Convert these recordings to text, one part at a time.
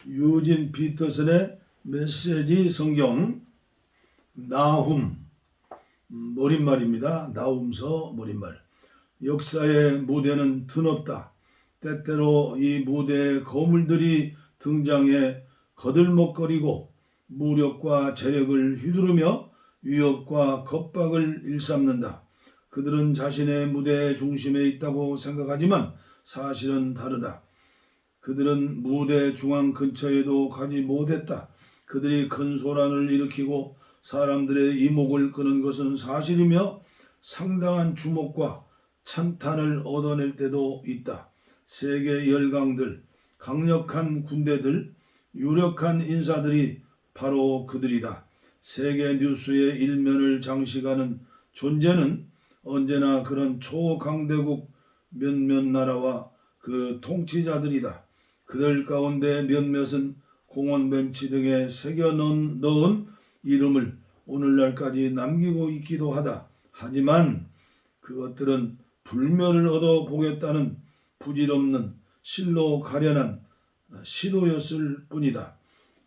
유진 피터슨의 메시지 성경 나훔 머릿말입니다. 나훔서 머릿말. 역사의 무대는 드높다. 때때로 이 무대에 거물들이 등장해 거들먹거리고 무력과 재력을 휘두르며 위협과 겁박을 일삼는다. 그들은 자신의 무대 중심에 있다고 생각하지만 사실은 다르다. 그들은 무대 중앙 근처에도 가지 못했다. 그들이 큰 소란을 일으키고 사람들의 이목을 끄는 것은 사실이며 상당한 주목과 찬탄을 얻어낼 때도 있다. 세계 열강들, 강력한 군대들, 유력한 인사들이 바로 그들이다. 세계 뉴스의 일면을 장식하는 존재는 언제나 그런 초강대국 몇몇 나라와 그 통치자들이다. 그들 가운데 몇몇은 공원 벤치 등에 새겨 넣은 이름을 오늘날까지 남기고 있기도 하다. 하지만 그것들은 불면을 얻어보겠다는 부질없는 실로 가련한 시도였을 뿐이다.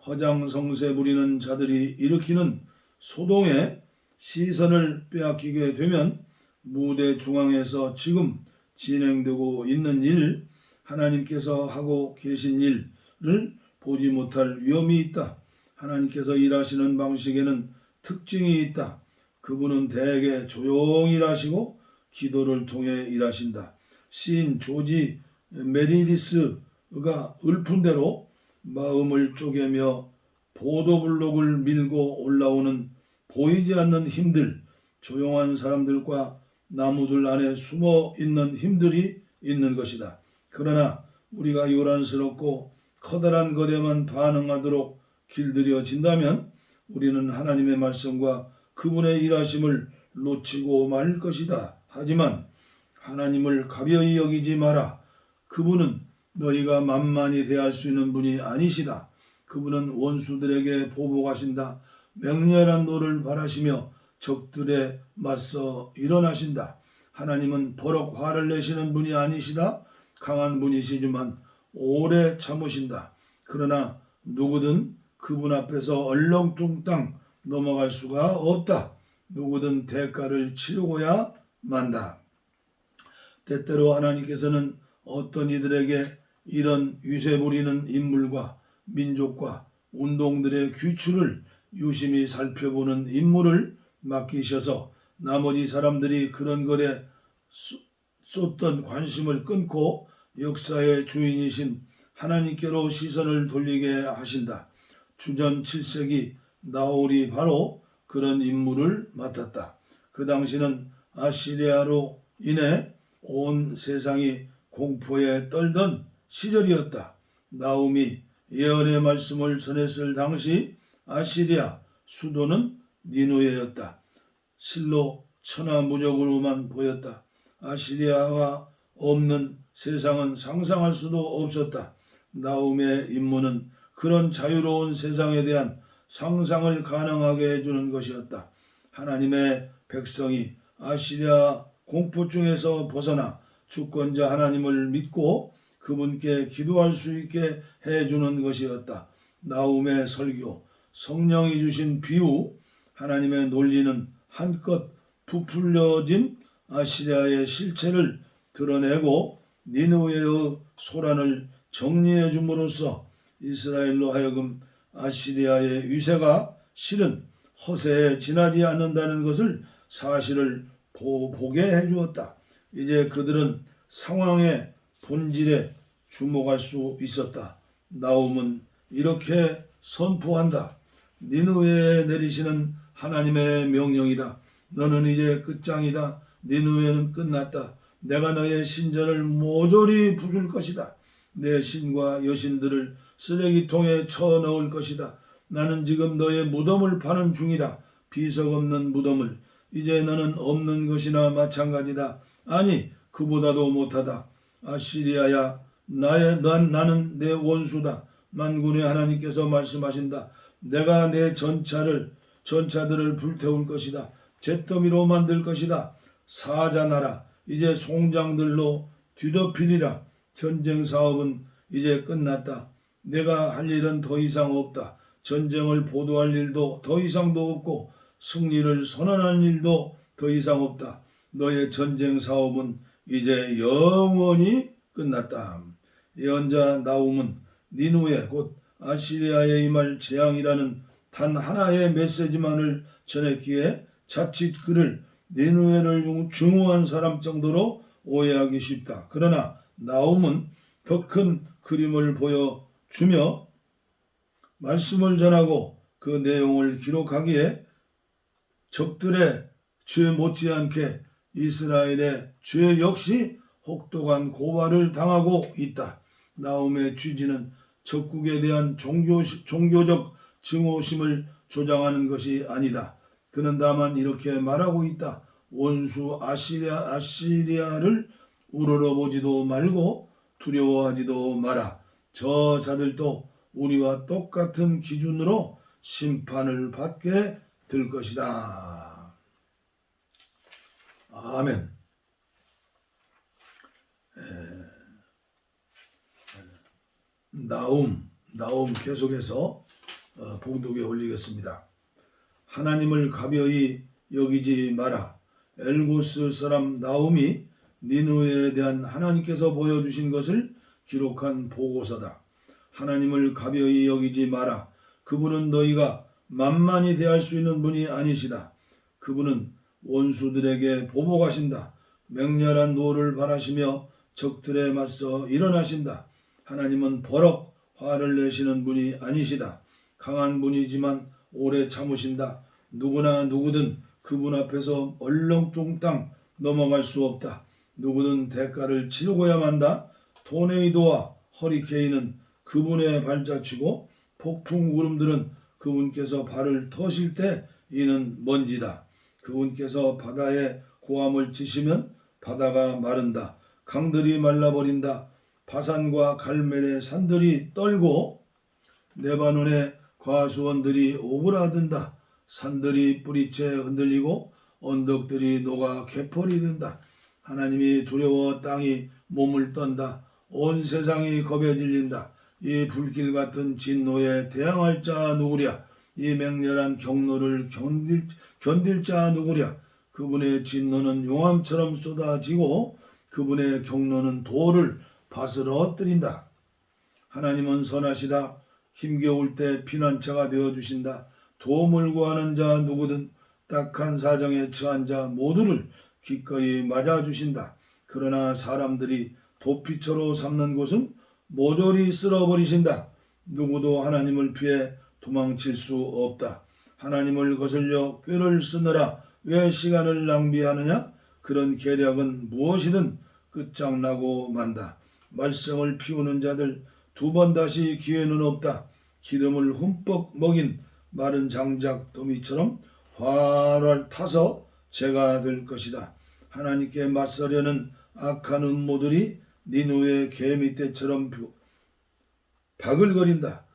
허장성세 부리는 자들이 일으키는 소동에 시선을 빼앗기게 되면 무대 중앙에서 지금 진행되고 있는 일, 하나님께서 하고 계신 일을 보지 못할 위험이 있다. 하나님께서 일하시는 방식에는 특징이 있다. 그분은 대개 조용히 일하시고 기도를 통해 일하신다. 시인 조지 메리디스가 읊은 대로 마음을 쪼개며 보도블록을 밀고 올라오는 보이지 않는 힘들, 조용한 사람들과 나무들 안에 숨어 있는 힘들이 있는 것이다. 그러나 우리가 요란스럽고 커다란 것에만 반응하도록 길들여진다면 우리는 하나님의 말씀과 그분의 일하심을 놓치고 말 것이다. 하지만 하나님을 가벼이 여기지 마라. 그분은 너희가 만만히 대할 수 있는 분이 아니시다. 그분은 원수들에게 보복하신다. 맹렬한 노를 바라시며 적들에 맞서 일어나신다. 하나님은 버럭 화를 내시는 분이 아니시다. 강한 분이시지만 오래 참으신다. 그러나 누구든 그분 앞에서 얼렁뚱땅 넘어갈 수가 없다. 누구든 대가를 치르고야 만다. 때때로 하나님께서는 어떤 이들에게 이런 위세 부리는 인물과 민족과 운동들의 귀추를 유심히 살펴보는 임무를 맡기셔서 나머지 사람들이 그런 것에 쏟던 관심을 끊고 역사의 주인이신 하나님께로 시선을 돌리게 하신다. 주전 7세기 나홀이 바로 그런 임무를 맡았다. 그 당시는 아시리아로 인해 온 세상이 공포에 떨던 시절이었다. 나훔이 예언의 말씀을 전했을 당시 아시리아 수도는 니누에였다. 실로 천하무적으로만 보였다. 아시리아가 없는 세상은 상상할 수도 없었다. 나훔의 임무는 그런 자유로운 세상에 대한 상상을 가능하게 해주는 것이었다. 하나님의 백성이 아시리아 공포증에서 벗어나 주권자 하나님을 믿고 그분께 기도할 수 있게 해주는 것이었다. 나훔의 설교, 성령이 주신 비유, 하나님의 논리는 한껏 부풀려진 아시리아의 실체를 드러내고 니느웨의 소란을 정리해 줌으로써 이스라엘로 하여금 아시리아의 위세가 실은 허세에 지나지 않는다는 것을 사실을 보게 해주었다. 이제 그들은 상황의 본질에 주목할 수 있었다. 나훔은 이렇게 선포한다. 니느웨에 내리시는 하나님의 명령이다. 너는 이제 끝장이다. 니느웨는 끝났다. 내가 너의 신전을 모조리 부술 것이다. 내 신과 여신들을 쓰레기통에 쳐넣을 것이다. 나는 지금 너의 무덤을 파는 중이다. 비석 없는 무덤을. 이제 너는 없는 것이나 마찬가지다. 아니 그보다도 못하다. 아시리아야 나는 내 원수다. 만군의 하나님께서 말씀하신다. 내가 내 전차들을 불태울 것이다. 잿더미로 만들 것이다. 사자나라 이제 송장들로 뒤덮이리라. 전쟁 사업은 이제 끝났다. 내가 할 일은 더 이상 없다. 전쟁을 보도할 일도 더 이상도 없고 승리를 선언할 일도 더 이상 없다. 너의 전쟁 사업은 이제 영원히 끝났다. 예언자 나훔은 니누에 곧 아시리아에 임할 재앙이라는 단 하나의 메시지만을 전했기에 자칫 그를 니누에를 증오한 사람 정도로 오해하기 쉽다. 그러나 나훔은 더 큰 그림을 보여주며 말씀을 전하고 그 내용을 기록하기에 적들의 죄 못지않게 이스라엘의 죄 역시 혹독한 고발을 당하고 있다. 나훔의 취지는 적국에 대한 종교적 증오심을 조장하는 것이 아니다. 그는 다만 이렇게 말하고 있다. 원수 아시리아를 우러러보지도 말고 두려워하지도 마라. 저 자들도 우리와 똑같은 기준으로 심판을 받게 될 것이다. 아멘. 나훔 계속해서 봉독에 올리겠습니다. 하나님을 가벼이 여기지 마라. 엘고스 사람 나훔이 니느웨에 대한 하나님께서 보여주신 것을 기록한 보고서다. 하나님을 가벼이 여기지 마라. 그분은 너희가 만만히 대할 수 있는 분이 아니시다. 그분은 원수들에게 보복하신다. 맹렬한 노를 바라시며 적들에 맞서 일어나신다. 하나님은 버럭 화를 내시는 분이 아니시다. 강한 분이지만 오래 참으신다. 누구든 그분 앞에서 얼렁뚱땅 넘어갈 수 없다. 누구든 대가를 치르고야 만다. 토네이도와 허리케인은 그분의 발자취고 폭풍 구름들은 그분께서 발을 터실 때 이는 먼지다. 그분께서 바다에 고함을 치시면 바다가 마른다. 강들이 말라버린다. 바산과 갈멜의 산들이 떨고 레바논의 과수원들이 오그라든다. 산들이 뿌리채 흔들리고 언덕들이 녹아 개펄이 된다. 하나님이 두려워 땅이 몸을 떤다. 온 세상이 겁에 질린다. 이 불길 같은 진노에 대항할 자 누구랴? 이 맹렬한 경로를 견딜 자 누구랴? 그분의 진노는 용암처럼 쏟아지고 그분의 경로는 돌을 밭을 엎드린다. 하나님은 선하시다. 힘겨울 때 피난처가 되어주신다. 도움을 구하는 자 누구든 딱한 사정에 처한 자 모두를 기꺼이 맞아주신다. 그러나 사람들이 도피처로 삼는 곳은 모조리 쓸어버리신다. 누구도 하나님을 피해 도망칠 수 없다. 하나님을 거슬려 꾀를 쓰느라 왜 시간을 낭비하느냐? 그런 계략은 무엇이든 끝장나고 만다. 말썽을 피우는 자들 두 번 다시 기회는 없다. 기름을 흠뻑 먹인 마른 장작 더미처럼 활활 타서 재가 될 것이다. 하나님께 맞서려는 악한 음모들이 니느웨 개미떼처럼 바글거린다.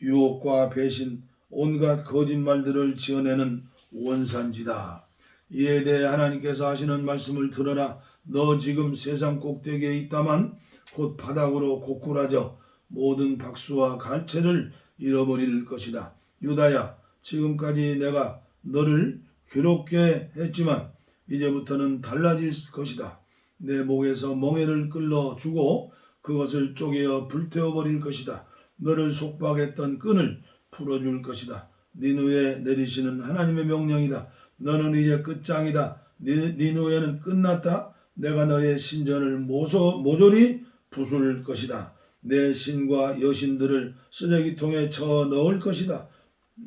유혹과 배신, 온갖 거짓말들을 지어내는 원산지다. 이에 대해 하나님께서 하시는 말씀을 들어라. 너 지금 세상 꼭대기에 있다만 곧 바닥으로 고꾸라져 모든 박수와 갈채를 잃어버릴 것이다. 유다야, 지금까지 내가 너를 괴롭게 했지만 이제부터는 달라질 것이다. 내 목에서 멍에를 끌어주고 그것을 쪼개어 불태워버릴 것이다. 너를 속박했던 끈을 풀어줄 것이다. 니느웨에 내리시는 하나님의 명령이다. 너는 이제 끝장이다. 니느웨는 끝났다. 내가 너의 신전을 모조리 부술 것이다. 내 신과 여신들을 쓰레기통에 쳐 넣을 것이다.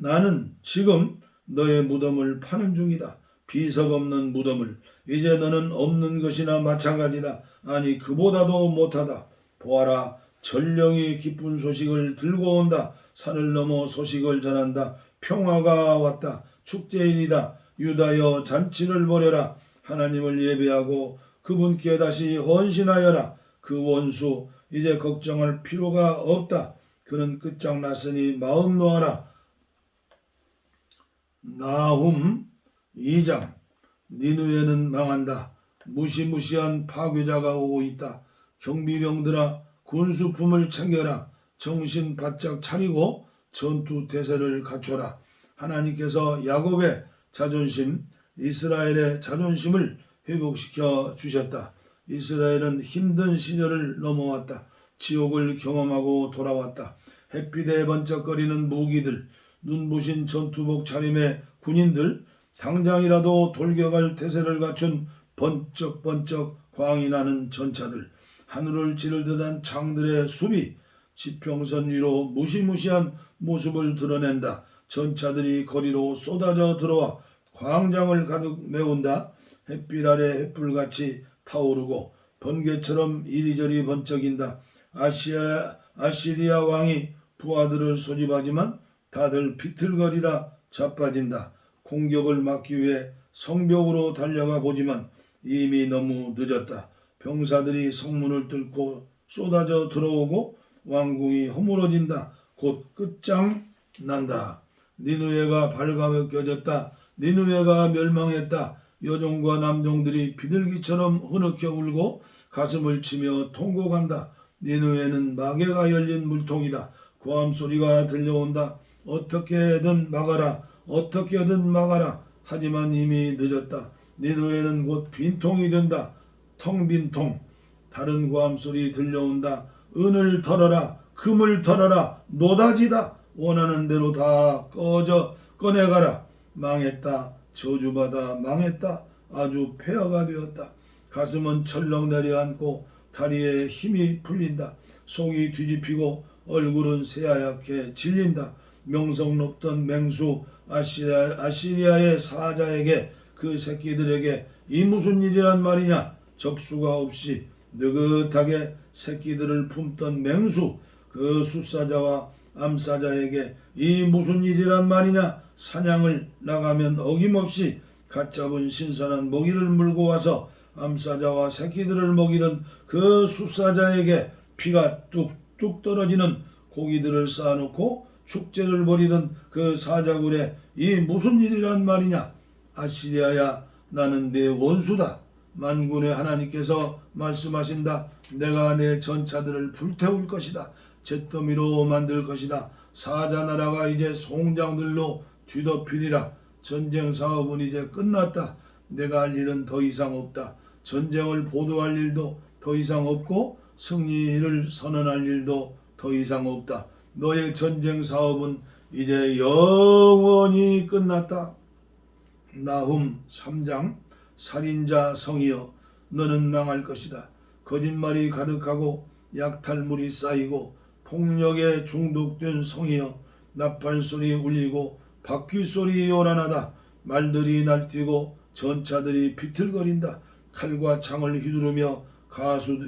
나는 지금 너의 무덤을 파는 중이다. 비석 없는 무덤을. 이제 너는 없는 것이나 마찬가지다. 아니 그보다도 못하다. 보아라, 전령이 기쁜 소식을 들고 온다. 산을 넘어 소식을 전한다. 평화가 왔다. 축제일이다. 유다여 잔치를 벌여라. 하나님을 예배하고 그분께 다시 헌신하여라. 그 원수 이제 걱정할 필요가 없다. 그는 끝장났으니 마음 놓아라. 나훔 2장. 니느웨는 망한다. 무시무시한 파괴자가 오고 있다. 경비병들아 군수품을 챙겨라. 정신 바짝 차리고 전투 태세를 갖춰라. 하나님께서 야곱의 자존심, 이스라엘의 자존심을 회복시켜 주셨다. 이스라엘은 힘든 시절을 넘어왔다. 지옥을 경험하고 돌아왔다. 햇빛에 번쩍거리는 무기들, 눈부신 전투복 차림의 군인들, 당장이라도 돌격할 태세를 갖춘 번쩍번쩍 광이 나는 전차들, 하늘을 찌를 듯한 창들의 수비, 지평선 위로 무시무시한 모습을 드러낸다. 전차들이 거리로 쏟아져 들어와 광장을 가득 메운다. 햇빛 아래 햇불같이 타오르고 번개처럼 이리저리 번쩍인다. 아시리아 왕이 부하들을 소집하지만 다들 비틀거리다 자빠진다. 공격을 막기 위해 성벽으로 달려가 보지만 이미 너무 늦었다. 병사들이 성문을 뚫고 쏟아져 들어오고 왕궁이 허물어진다. 곧 끝장난다. 니느웨가 발가벗겨졌다. 니느웨가 멸망했다. 여종과 남종들이 비둘기처럼 흐느껴 울고 가슴을 치며 통곡한다. 니느웨는 마개가 열린 물통이다. 고함 소리가 들려온다. 어떻게든 막아라. 어떻게든 막아라. 하지만 이미 늦었다. 니느웨는 곧 빈통이 된다. 텅 빈 통. 다른 고함 소리 들려온다. 은을 털어라. 금을 털어라. 노다지다. 원하는 대로 다 꺼내가라. 망했다. 저주받아 망했다. 아주 폐허가 되었다. 가슴은 철렁 내려앉고 다리에 힘이 풀린다. 속이 뒤집히고 얼굴은 새하얗게 질린다. 명성 높던 맹수 아시리아의 사자에게 그 새끼들에게 이 무슨 일이란 말이냐. 적수가 없이 느긋하게 새끼들을 품던 맹수 그 숫사자와 암사자에게 이 무슨 일이란 말이냐. 사냥을 나가면 어김없이 갓 잡은 신선한 먹이를 물고 와서 암사자와 새끼들을 먹이던 그 숫사자에게 피가 뚝뚝 떨어지는 고기들을 쌓아놓고 축제를 벌이던 그 사자굴에 이 무슨 일이란 말이냐. 아시리아야, 나는 네 원수다. 만군의 하나님께서 말씀하신다. 내가 내 전차들을 불태울 것이다. 잿더미로 만들 것이다. 사자 나라가 이제 송장들로 뒤덮이리라. 전쟁 사업은 이제 끝났다. 내가 할 일은 더 이상 없다. 전쟁을 보도할 일도 더 이상 없고 승리를 선언할 일도 더 이상 없다. 너의 전쟁 사업은 이제 영원히 끝났다. 나훔 3장. 살인자 성이여, 너는 망할 것이다. 거짓말이 가득하고 약탈물이 쌓이고 폭력에 중독된 성이여, 나팔소리 울리고 바퀴소리 요란하다. 말들이 날뛰고 전차들이 비틀거린다. 칼과 창을 휘두르며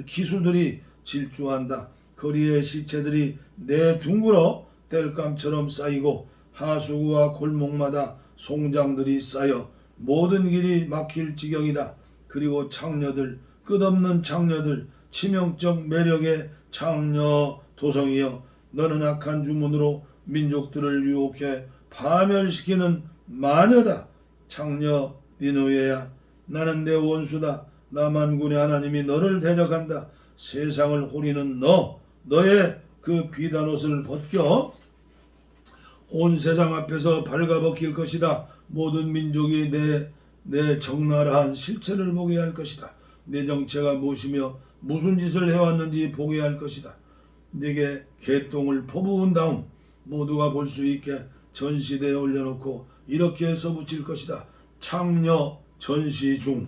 기수들이 질주한다. 거리의 시체들이 내둥그러 땔감처럼 쌓이고 하수구와 골목마다 송장들이 쌓여 모든 길이 막힐 지경이다. 그리고 창녀들, 끝없는 창녀들, 치명적 매력의 창녀 도성이여, 너는 악한 주문으로 민족들을 유혹해 파멸시키는 마녀다. 창녀 니느웨야, 나는 내 원수다. 나 만군의 하나님이 너를 대적한다. 세상을 호리는 너의 그 비단옷을 벗겨 온 세상 앞에서 발가벗길 것이다. 모든 민족이 내 적나라한 실체를 보게 할 것이다. 내 정체가 무엇이며 무슨 짓을 해왔는지 보게 할 것이다. 네게 개똥을 퍼부은 다음 모두가 볼 수 있게 전시대에 올려놓고 이렇게 써붙일 것이다. 창녀 전시 중.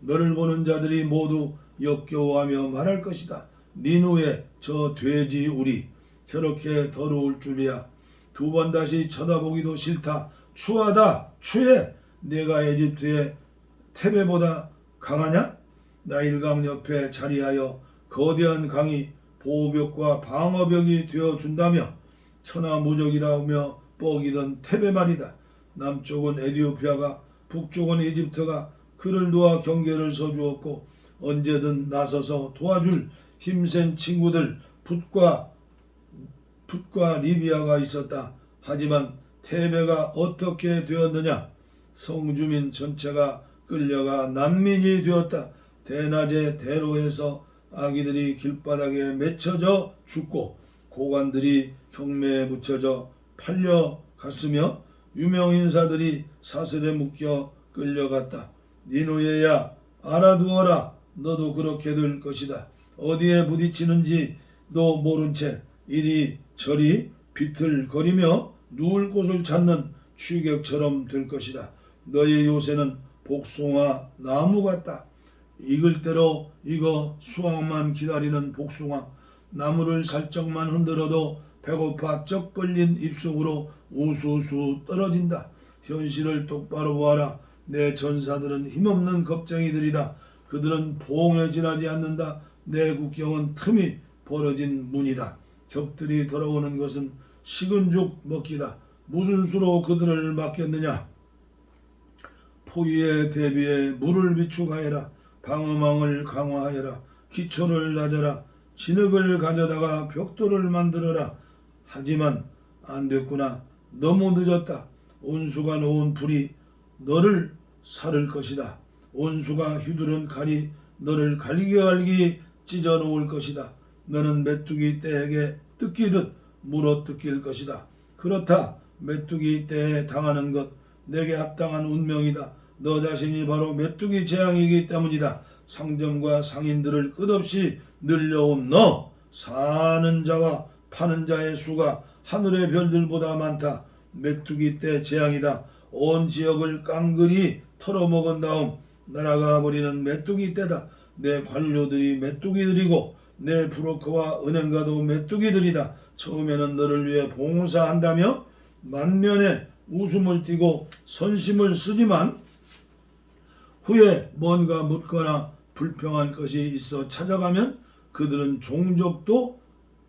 너를 보는 자들이 모두 역겨워하며 말할 것이다. 니누의 저 돼지 우리 저렇게 더러울 줄이야. 두 번 다시 쳐다보기도 싫다. 추하다. 추해. 내가 에집트의 테베보다 강하냐? 나일강 옆에 자리하여 거대한 강이 보호벽과 방어벽이 되어준다며 천하무적이라 하며 뻐기던 테베 말이다. 남쪽은 에티오피아가 북쪽은 이집트가 그를 놓아 경계를 서주었고 언제든 나서서 도와줄 힘센 친구들 붓과 리비아가 있었다. 하지만 테베가 어떻게 되었느냐? 성주민 전체가 끌려가 난민이 되었다. 대낮에 대로에서 아기들이 길바닥에 맺혀져 죽고 고관들이 경매에 붙여져 팔려갔으며 유명 인사들이 사슬에 묶여 끌려갔다. 니누에야 알아두어라. 너도 그렇게 될 것이다. 어디에 부딪히는지도 모른 채 이리저리 비틀거리며 누울 곳을 찾는 취객처럼 될 것이다. 너의 요새는 복숭아 나무 같다. 익을 대로 익어 수확만 기다리는 복숭아. 나무를 살짝만 흔들어도 배고파 쩍 벌린 입속으로 우수수 떨어진다. 현실을 똑바로 보아라. 내 전사들은 힘없는 겁쟁이들이다. 그들은 보응에 지나지 않는다. 내 국경은 틈이 벌어진 문이다. 적들이 돌아오는 것은 식은 죽 먹기다. 무슨 수로 그들을 막겠느냐. 포위에 대비해 물을 비축하여라. 방어망을 강화하여라. 기초를 낮아라. 진흙을 가져다가 벽돌을 만들어라. 하지만 안 됐구나. 너무 늦었다. 온수가 놓은 불이 너를 사를 것이다. 온수가 휘두른 칼이 너를 갈기갈기 찢어 놓을 것이다. 너는 메뚜기 떼에게 뜯기듯 물어 뜯길 것이다. 그렇다. 메뚜기 떼에 당하는 것 내게 합당한 운명이다. 너 자신이 바로 메뚜기 재앙이기 때문이다. 상점과 상인들을 끝없이 늘려온 너. 사는 자와 파는 자의 수가 하늘의 별들보다 많다. 메뚜기 떼 재앙이다. 온 지역을 깡그리 털어먹은 다음 날아가 버리는 메뚜기 떼다. 내 관료들이 메뚜기들이고 내 브로커와 은행가도 메뚜기들이다. 처음에는 너를 위해 봉사한다며 만면에 웃음을 띠고 선심을 쓰지만 후에 뭔가 묻거나 불평한 것이 있어 찾아가면 그들은 종족도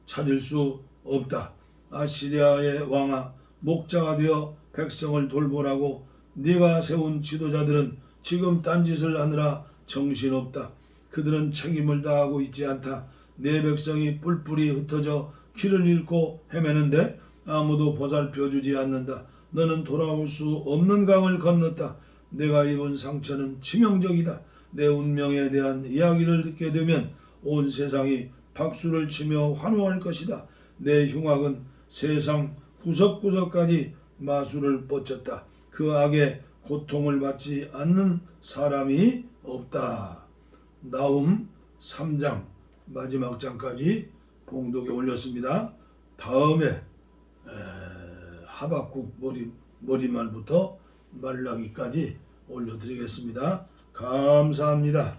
찾을 수 없다. 아시리아의 왕아, 목자가 되어 백성을 돌보라고 네가 세운 지도자들은 지금 딴짓을 하느라 정신없다. 그들은 책임을 다하고 있지 않다. 내 백성이 뿔뿔이 흩어져 길을 잃고 헤매는데 아무도 보살펴주지 않는다. 너는 돌아올 수 없는 강을 건넜다. 내가 입은 상처는 치명적이다. 내 운명에 대한 이야기를 듣게 되면 온 세상이 박수를 치며 환호할 것이다. 내 흉악은 세상 구석구석까지 마술을 뻗쳤다. 그 악에 고통을 받지 않는 사람이 없다. 나훔 3장 마지막 장까지 봉독에 올렸습니다. 다음에 하박국 머리말부터 말라기까지 올려드리겠습니다. 감사합니다.